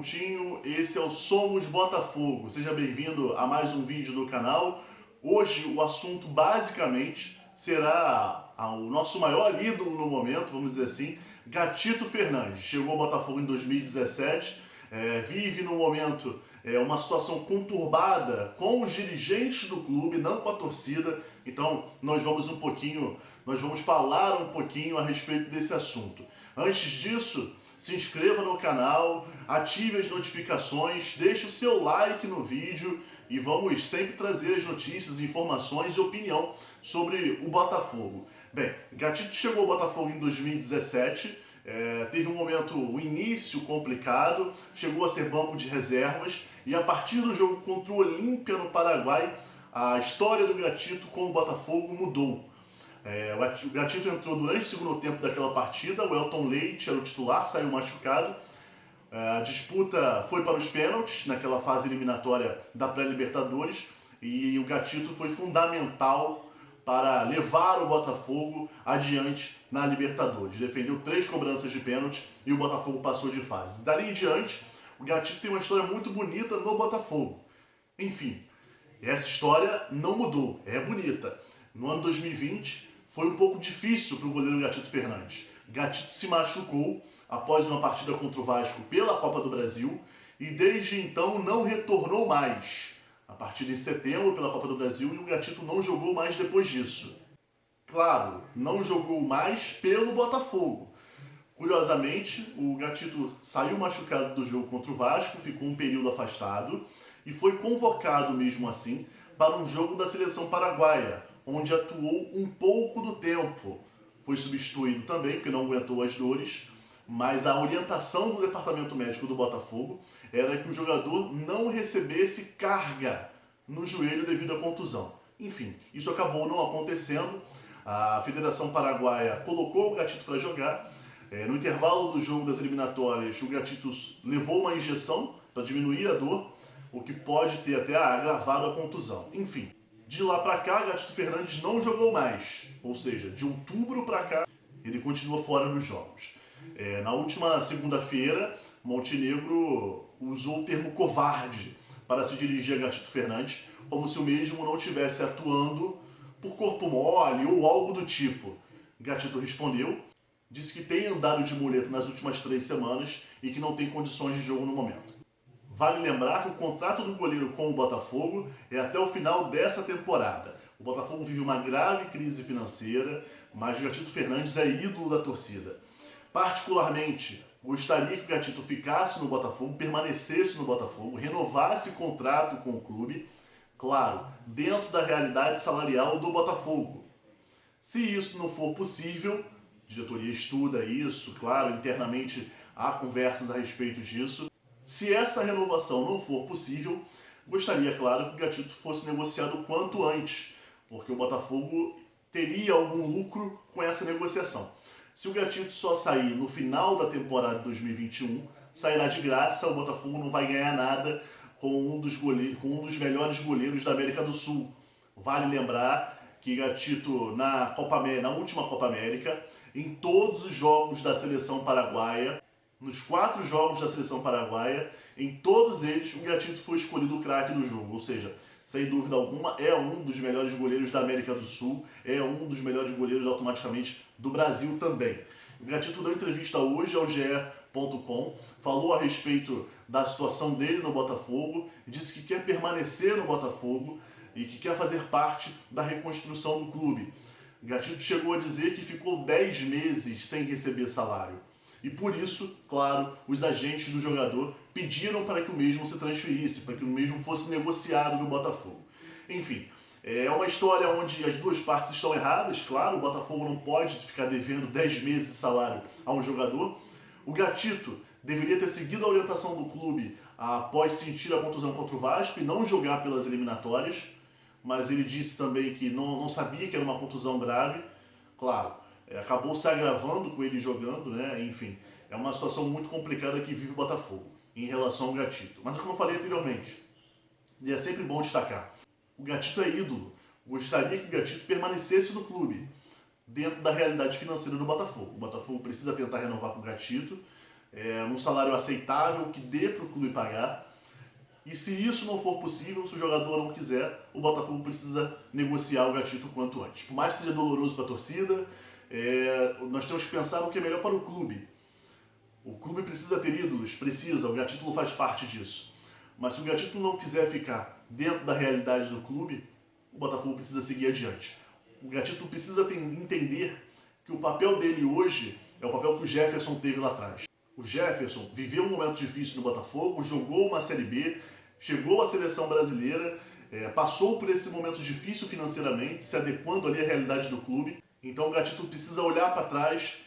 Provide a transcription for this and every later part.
Coutinho, esse é o Somos Botafogo. Seja bem-vindo a mais um vídeo do canal. Hoje o assunto basicamente será o nosso maior ídolo no momento, vamos dizer assim, Gatito Fernandes. Chegou ao Botafogo em 2017, vive no momento uma situação conturbada com os dirigentes do clube, não com a torcida. Então nós vamos falar um pouquinho a respeito desse assunto. Antes disso, se inscreva no canal, ative as notificações, deixe o seu like no vídeo e vamos sempre trazer as notícias, informações e opinião sobre o Botafogo. Bem, Gatito chegou ao Botafogo em 2017, teve um início complicado, chegou a ser banco de reservas e a partir do jogo contra o Olímpia no Paraguai, a história do Gatito com o Botafogo mudou. O Gatito entrou durante o segundo tempo daquela partida, o Elton Leite era o titular, saiu machucado. A disputa foi para os pênaltis, naquela fase eliminatória da pré-Libertadores, e o Gatito foi fundamental para levar o Botafogo adiante na Libertadores. Defendeu 3 cobranças de pênalti e o Botafogo passou de fase. Dali em diante, o Gatito tem uma história muito bonita no Botafogo. Enfim, essa história não mudou, é bonita. No ano 2020, foi um pouco difícil para o goleiro Gatito Fernandes. Gatito se machucou após uma partida contra o Vasco pela Copa do Brasil e desde então não retornou mais. A partir de setembro pela Copa do Brasil e o Gatito não jogou mais depois disso. Claro, não jogou mais pelo Botafogo. Curiosamente, o Gatito saiu machucado do jogo contra o Vasco, ficou um período afastado e foi convocado mesmo assim para um jogo da seleção paraguaia, onde atuou um pouco do tempo. Foi substituído também, porque não aguentou as dores, mas a orientação do departamento médico do Botafogo era que o jogador não recebesse carga no joelho devido à contusão. Enfim, isso acabou não acontecendo. A Federação Paraguaia colocou o Gatito para jogar. No intervalo do jogo das eliminatórias, o Gatito levou uma injeção para diminuir a dor, o que pode ter até agravado a contusão. Enfim, de lá para cá, Gatito Fernandes não jogou mais. Ou seja, de outubro para cá, ele continua fora dos jogos. Na última segunda-feira, Montenegro usou o termo covarde para se dirigir a Gatito Fernandes, como se o mesmo não estivesse atuando por corpo mole ou algo do tipo. Gatito respondeu, disse que tem andado de muleta nas últimas 3 semanas e que não tem condições de jogo no momento. Vale lembrar que o contrato do goleiro com o Botafogo é até o final dessa temporada. O Botafogo vive uma grave crise financeira, mas Gatito Fernandes é ídolo da torcida. Particularmente, gostaria que o Gatito ficasse no Botafogo, permanecesse no Botafogo, renovasse o contrato com o clube, claro, dentro da realidade salarial do Botafogo. Se isso não for possível, a diretoria estuda isso, claro, internamente há conversas a respeito disso. Se essa renovação não for possível, gostaria, claro, que o Gatito fosse negociado o quanto antes, porque o Botafogo teria algum lucro com essa negociação. Se o Gatito só sair no final da temporada de 2021, sairá de graça, o Botafogo não vai ganhar nada com um dos melhores goleiros da América do Sul. Vale lembrar que Gatito, na última Copa América, em todos os jogos da seleção paraguaia, nos 4 jogos da seleção paraguaia, em todos eles, o Gatito foi escolhido o craque do jogo. Ou seja, sem dúvida alguma, é um dos melhores goleiros da América do Sul, é um dos melhores goleiros automaticamente do Brasil também. O Gatito deu entrevista hoje ao GE.com, falou a respeito da situação dele no Botafogo, disse que quer permanecer no Botafogo e que quer fazer parte da reconstrução do clube. O Gatito chegou a dizer que ficou 10 meses sem receber salário. E por isso, claro, os agentes do jogador pediram para que o mesmo se transferisse, para que o mesmo fosse negociado no Botafogo. Enfim, é uma história onde as duas partes estão erradas, claro, o Botafogo não pode ficar devendo 10 meses de salário a um jogador. O Gatito deveria ter seguido a orientação do clube após sentir a contusão contra o Vasco e não jogar pelas eliminatórias, mas ele disse também que não sabia que era uma contusão grave, claro. Acabou se agravando com ele jogando, né? Enfim, é uma situação muito complicada que vive o Botafogo em relação ao Gatito. Mas como eu falei anteriormente, e é sempre bom destacar, o Gatito é ídolo. Gostaria que o Gatito permanecesse no clube, dentro da realidade financeira do Botafogo. O Botafogo precisa tentar renovar com o Gatito, num salário aceitável que dê para o clube pagar. E se isso não for possível, se o jogador não quiser, o Botafogo precisa negociar o Gatito o quanto antes. Por mais que seja doloroso para a torcida, nós temos que pensar no que é melhor para o clube. O clube precisa ter ídolos, precisa, o Gatito faz parte disso. Mas se o Gatito não quiser ficar dentro da realidade do clube, o Botafogo precisa seguir adiante. O Gatito precisa entender que o papel dele hoje é o papel que o Jefferson teve lá atrás. O Jefferson viveu um momento difícil no Botafogo, jogou uma Série B, chegou à seleção brasileira, passou por esse momento difícil financeiramente, se adequando ali à realidade do clube. Então o Gatito precisa olhar para trás,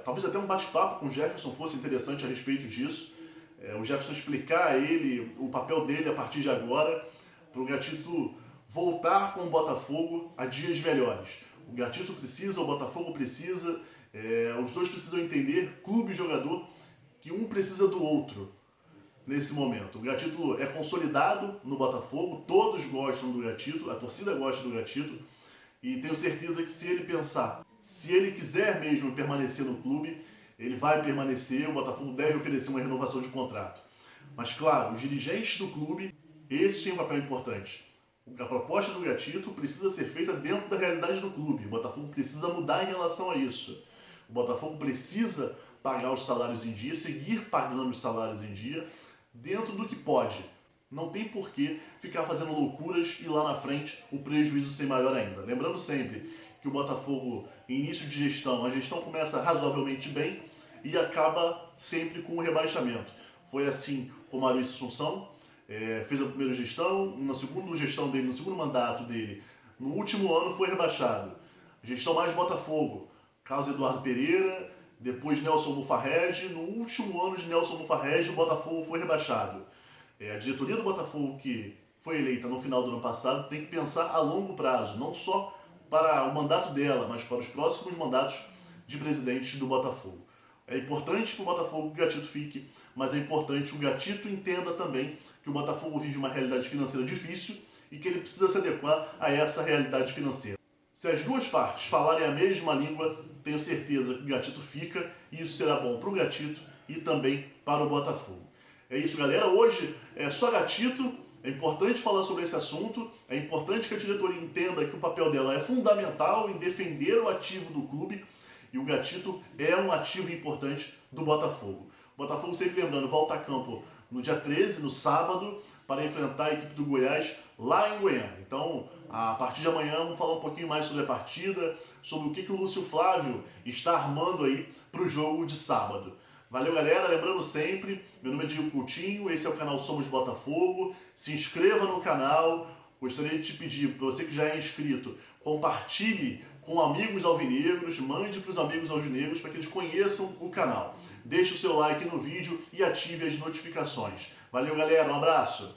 talvez até um bate-papo com o Jefferson fosse interessante a respeito disso. O Jefferson explicar a ele o papel dele a partir de agora, para o Gatito voltar com o Botafogo a dias melhores. O Gatito precisa, o Botafogo precisa, os dois precisam entender, clube e jogador, que um precisa do outro nesse momento. O Gatito é consolidado no Botafogo, todos gostam do Gatito, a torcida gosta do Gatito, e tenho certeza que se ele pensar, se ele quiser mesmo permanecer no clube, ele vai permanecer, o Botafogo deve oferecer uma renovação de contrato. Mas claro, os dirigentes do clube, esses têm um papel importante. A proposta do Gatito precisa ser feita dentro da realidade do clube. O Botafogo precisa mudar em relação a isso. O Botafogo precisa pagar os salários em dia, seguir pagando os salários em dia, dentro do que pode. Não tem por que ficar fazendo loucuras e lá na frente o prejuízo ser maior ainda. Lembrando sempre que o Botafogo, início de gestão, a gestão começa razoavelmente bem e acaba sempre com o rebaixamento. Foi assim com o Maurício Assunção, fez a primeira gestão, na segunda gestão dele, no segundo mandato dele, no último ano foi rebaixado. Gestão mais Botafogo, Carlos Eduardo Pereira, depois Nelson Mufarrege, no último ano de Nelson Mufarrege o Botafogo foi rebaixado. A diretoria do Botafogo, que foi eleita no final do ano passado, tem que pensar a longo prazo, não só para o mandato dela, mas para os próximos mandatos de presidente do Botafogo. É importante para o Botafogo que o Gatito fique, mas é importante que o Gatito entenda também que o Botafogo vive uma realidade financeira difícil e que ele precisa se adequar a essa realidade financeira. Se as duas partes falarem a mesma língua, tenho certeza que o Gatito fica e isso será bom para o Gatito e também para o Botafogo. É isso, galera. Hoje é só Gatito. É importante falar sobre esse assunto. É importante que a diretoria entenda que o papel dela é fundamental em defender o ativo do clube. E o Gatito é um ativo importante do Botafogo. O Botafogo, sempre lembrando, volta a campo no dia 13, no sábado, para enfrentar a equipe do Goiás lá em Goiânia. Então, a partir de amanhã, vamos falar um pouquinho mais sobre a partida, sobre o que o Lúcio Flávio está armando aí para o jogo de sábado. Valeu, galera. Lembrando sempre, meu nome é Diego Coutinho, esse é o canal Somos Botafogo. Se inscreva no canal. Gostaria de te pedir, para você que já é inscrito, compartilhe com amigos alvinegros, mande para os amigos alvinegros para que eles conheçam o canal. Deixe o seu like no vídeo e ative as notificações. Valeu, galera. Um abraço.